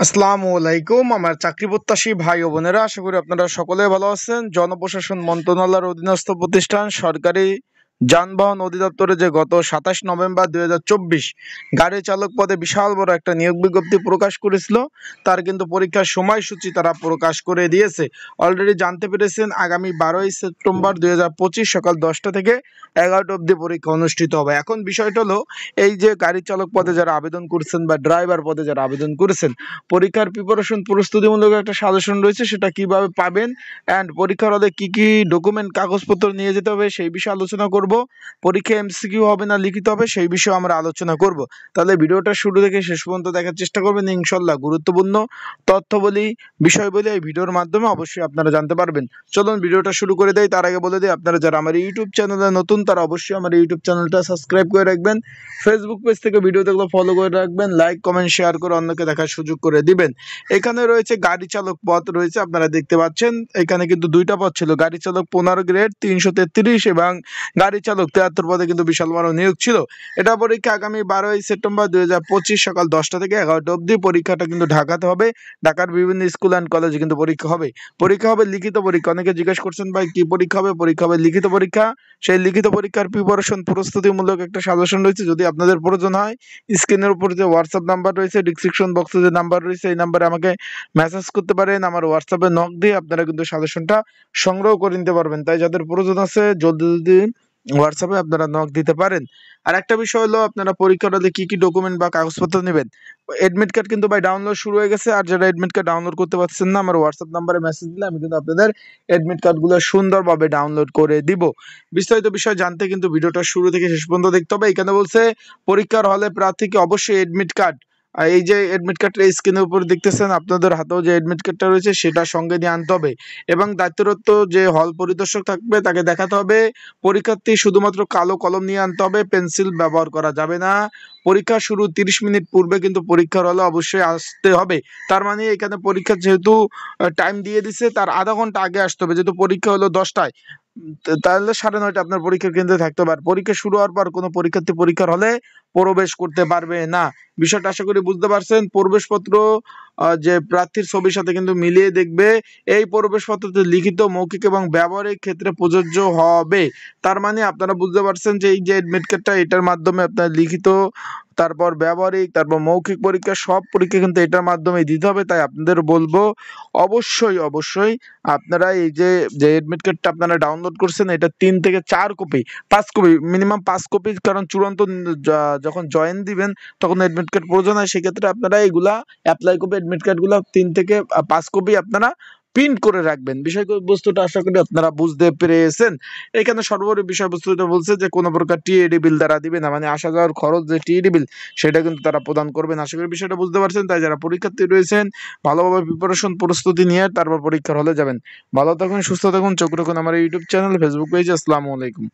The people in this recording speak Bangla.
আসসালামু আলাইকুম আমার চাকরি প্রত্যাশী ভাই ও বোনেরা, আশা করি আপনারা সকলে ভালো আছেন। জনপ্রশাসন মন্ত্রণালয়ের অধীনস্থ প্রতিষ্ঠান সরকারি যানবাহন অধিদপ্তরে যে গত 27 নভেম্বর 2024 গাড়ি চালক পদে বিশাল বড় একটা নিয়োগ বিজ্ঞপ্তি প্রকাশ করেছিল, তার কিন্তু পরীক্ষার সময়সূচি তারা প্রকাশ করে দিয়েছে। অলরেডি জানতে পেরেছেন আগামী 12 সেপ্টেম্বর 2025 সকাল 10টা থেকে 11টা অবধি পরীক্ষা অনুষ্ঠিত হবে। এখন বিষয়টা হলো, এই যে গাড়ি চালক পদে যারা আবেদন করছেন বা ড্রাইভার পদে যারা আবেদন করেছেন, পরীক্ষার প্রিপারেশন প্রস্তুতিমূলক একটা সাজেশন রয়েছে, সেটা কিভাবে পাবেন অ্যান্ড পরীক্ষার হলে কি কি ডকুমেন্ট কাগজপত্র নিয়ে যেতে হবে সেই বিষয়ে আলোচনা করব। পরীক্ষা এমসিকিউ হবে না লিখিত হবে সেই বিষয়ে আমরা আলোচনা করব। তাহলে ভিডিওটা শুরু থেকে শেষ পর্যন্ত দেখার চেষ্টা করবেন, ইনশাল্লাহ গুরুত্বপূর্ণ তথ্য বলি, বিষয় বলি এই ভিডিওর মাধ্যমে অবশ্যই আপনারা জানতে পারবেন। চলুন ভিডিওটা শুরু করে দেই। তার আগে বলে দিই, আপনারা যারা আমার ইউটিউব চ্যানেলে নতুন তারা অবশ্যই আমার ইউটিউব চ্যানেলটা সাবস্ক্রাইব করে রাখবেন। ফেসবুক পেজ থেকে ভিডিও দেখলে ফলো করে রাখবেন, লাইক কমেন্ট শেয়ার করে অন্যকে দেখার সুযোগ করে দিবেন। এখানে রয়েছে গাড়ি চালক পদ রয়েছে, আপনারা দেখতে পাচ্ছেন এখানে কিন্তু দুইটা পদ ছিল, গাড়ি চালক 15 গ্রেড 333 এবং গাড়ি চালক 73 পদে কিন্তু বিশাল বড় নিয়োগ ছিল। এটা পরীক্ষা আগামী 12 সেপ্টেম্বর 2025 সকাল 10টা থেকে 11টা অবধি। পরীক্ষাটা কিন্তু ঢাকাতে হবে, ঢাকার বিভিন্ন স্কুল অ্যান্ড কলেজে কিন্তু পরীক্ষা হবে। পরীক্ষা হবে লিখিত পরীক্ষা। অনেকে জিজ্ঞেস করছেন ভাই কি পরীক্ষা হবে? পরীক্ষা হবে লিখিত পরীক্ষা। সেই লিখিত পরীক্ষার প্রিপারেশন প্রস্তুতিমূলক একটা সাজেশন রয়েছে, যদি আপনাদের প্রয়োজন হয় স্ক্রিনের উপর যে হোয়াটসঅ্যাপ নাম্বার রয়েছে, ডিসক্রিপশন বক্সে যে নাম্বার রয়েছে এই নাম্বারে আমাকে মেসেজ করতে পারেন। আমার হোয়াটসঅ্যাপে নক দিয়ে আপনারা কিন্তু সাজেশনটা সংগ্রহ করে নিতে পারবেন। তাই যাদের প্রয়োজন আছে জলদি জলদি হোয়াটসঅ্যাপে আপনারা নক দিতে পারেন। আর একটা বিষয় হলো, আপনারা পরীক্ষার হলে কি কি ডকুমেন্ট বা কাগজপত্র নেবেন। এডমিট কার্ড কিন্তু ভাই ডাউনলোড শুরু হয়ে গেছে, আর যারা এডমিট কার্ড ডাউনলোড করতে পারছেন না, আমার হোয়াটসঅ্যাপ নাম্বারে মেসেজ দিলে আমি কিন্তু আপনাদের এডমিট কার্ডগুলো সুন্দরভাবে ডাউনলোড করে দিব। বিস্তারিত বিষয় জানতে কিন্তু ভিডিওটা শুরু থেকে শেষ পর্যন্ত দেখতে হবে। এখানে বলছে পরীক্ষার হলে প্রার্থীকে অবশ্যই এডমিট কার্ড, আর এই যে এডমিট কার্ডটা স্ক্রিনের উপর দেখতেছেন, আপনাদের হাতেও যে এডমিট কার্ডটা রয়েছে সেটা সঙ্গে নিয়ে আনতে হবে এবং দায়িত্বরত যে হল পরিদর্শক থাকবে তাকে দেখাতে হবে। পরীক্ষার্থী শুধুমাত্র কালো কলম নিয়ে আনতে হবে, পেন্সিল ব্যবহার করা যাবে না। পরীক্ষা শুরু 30 মিনিট পূর্বে কিন্তু পরীক্ষার হলে অবশ্যই আসতে হবে। তার মানে এখানে পরীক্ষা যেহেতু টাইম দিয়ে দিছে, তার আধা ঘন্টা আগে আসতে হবে। যেহেতু পরীক্ষা হলো 10টায়, তাহলে 9:30 আপনার পরীক্ষার কেন্দ্রে থাকতে হবে। আর পরীক্ষা শুরু হওয়ার পর কোনো পরীক্ষার্থী পরীক্ষার হলে প্রবেশ করতে পারবে না। বিষয়টা আশা করি বুঝতে পারছেন। প্রবেশপত্র যে প্রার্থীর ছবির সাথে কিন্তু মিলিয়ে দেখবে। এই প্রবেশপত্রতে লিখিত, মৌখিক এবং ব্যবহারিক ক্ষেত্রে প্রযোজ্য হবে। তার মানে আপনারা বুঝতে পারছেন যে এই যে এডমিট কার্ডটা, এটার মাধ্যমে আপনার লিখিত, তারপর ব্যবহারিক, তারপর মৌখিক পরীক্ষা, সব পরীক্ষা কিন্তু এটার মাধ্যমে দিতে হবে। তাই আপনাদের বলবো অবশ্যই অবশ্যই আপনারা এই যে যে এডমিট কার্ডটা আপনারা ডাউনলোড করছেন, এটা 3 থেকে 4 কপি, 5 কপি, মিনিমাম 5 কপি, কারণ চূড়ান্ত যখন জয়েন দিবেন তখন এডমিট কার্ড প্রয়োজন হয়। সেক্ষেত্রে আপনারা এগুলা অ্যাপ্লাই কপি এডমিট কার্ডগুলো 3 থেকে 5 কপি আপনারা প্রিন্ট করে রাখবেন। বিষয়বস্তুটা আশা করি আপনারা বুঝতে পেরেছেন। এখানে সর্বোপরি বিষয়বস্তুটা বলছে যে কোনো প্রকার টিএডি বিল তারা দিবে না, মানে আসা যাওয়ার খরচ যে টিএডি বিল সেটা কিন্তু তারা প্রদান করবেন। আশা করি বিষয়টা বুঝতে পারছেন। তাই যারা পরীক্ষার্থী রয়েছেন ভালোভাবে প্রিপারেশন প্রস্তুতি নিয়ে তারপর পরীক্ষার হলে যাবেন। ভালো থাকুন, সুস্থ থাকুন, চোখ রাখুন আমার ইউটিউব চ্যানেল, ফেসবুক পেজ। আসসালামু আলাইকুম।